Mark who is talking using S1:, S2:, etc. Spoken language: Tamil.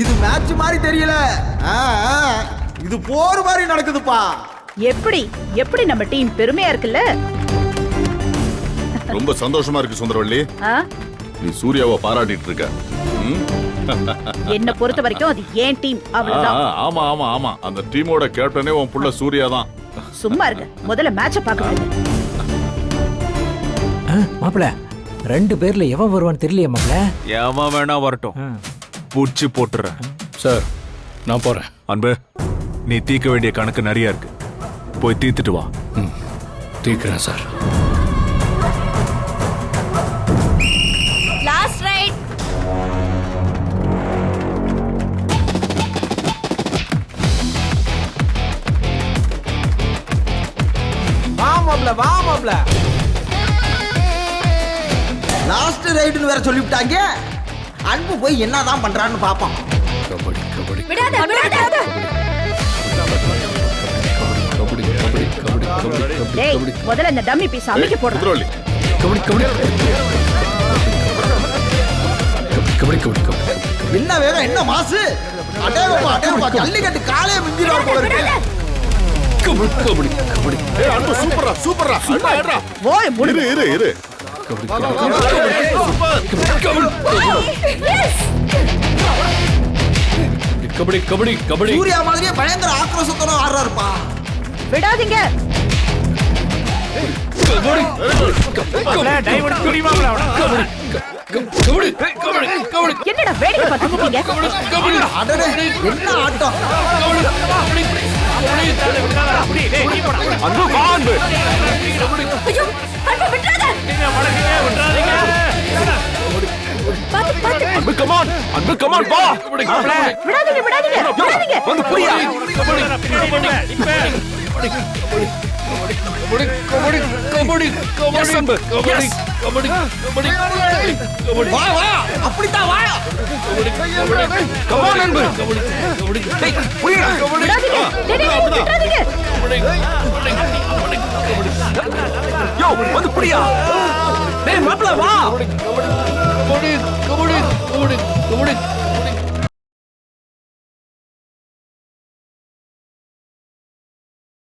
S1: இது மேட்ச் மாதிரி தெரியல. இது போர் மாதிரி நடக்குதுப்பா.
S2: எப்படி எப்படி நம்ம டீம் பெருமையா இருக்குல்ல?
S3: ரொம்ப சந்தோஷமா இருக்கு சுந்தரவள்ளி. நீ சூர்யாவை பாராட்டிட்டு இருக்க.
S2: என்ன பொறுத்த வரைக்கும் அது ஏன் டீம் அவ்வளவுதான்.
S3: ஆமா ஆமா ஆமா, அந்த டீமோட கேப்டனே உன் புள்ள சூர்யா தான்.
S2: சும்மா இருங்க, முதல்ல மேட்ச பாக்கணும்.
S4: மாப்பிள 2 பேர்ல எவன் வருவான்னு தெரியலையே மாப்பிள.
S5: எவன் வேணா வரட்டும், பூச்சி போட்டுறேன்.
S6: சார் நான் போறேன்.
S5: அன்பு, நீ தீர்க்க வேண்டிய கணக்கு நிறைய இருக்கு, போய் தீர்த்துட்டு வா.
S6: தீர்க்கிறேன் சார்.
S7: Last right.
S1: வா மாப்ள. லாஸ்ட் ரைடுன்னு வேற சொல்லிவிட்டாங்க. அன்பு போய் என்னதான் பண்றான்னு பாப்போம்.
S6: கபடி கபடி
S7: விடாத விடாத.
S6: கபடி கபடி கபடி கபடி
S2: டேய், முதல்ல இந்த டம்மி பீஸ் அமைக்க போடுறோம்.
S3: சுந்தரவள்ளி,
S6: கபடி கபடி கபடி கபடி கபடி.
S1: என்ன வேகம், என்ன மாசு. அடேவப்பா ஜல்லிக்கட்டு காலையே மிஞ்சிடுவார் போல இருக்கு.
S6: கபடி கபடி கபடி.
S3: ஏய் அன்பு, சூப்பரா சூப்பரா. அண்ணா ஏடா.
S2: ஓய் முடி.
S3: இரு.
S6: கபடி கபடி கபடி கபடி.
S1: சூர்யா மாதிரியே பயங்கர ஆக்ரோஷத்தோட ஆடுறாருப்பா.
S2: விடாதீங்க.
S6: கபடி
S5: டைமண்ட் குடிமாங்களா அவன.
S6: கபடி கபடி கபடி.
S2: என்னடா வேடிக்கை பார்த்துட்டு இருக்கீங்க?
S6: கபடி
S1: அடடே, என்ன ஆட்டம்.
S5: அன்பு வா அன்பு.
S7: ஐயோ, அன்பு விடாத. பாத்து பாத்து.
S5: அன்பு கமான், அன்பு கமான் வா.
S2: விடாதீங்க விடாதீங்க.
S5: வந்து புரியா.
S6: கபடி கபடி கபடி
S5: Yes, அன்பு.
S6: கபடி கபடி கபடி கபடி.
S1: வா அப்படித்தான் வா.
S5: கமான் அன்பு.
S6: கபடி கபடி.
S5: புரியா.
S2: விடாதீங்க. டேய் விடாதீங்க.
S5: யோ வந்து புரியா. டேய் மாப்ள வா.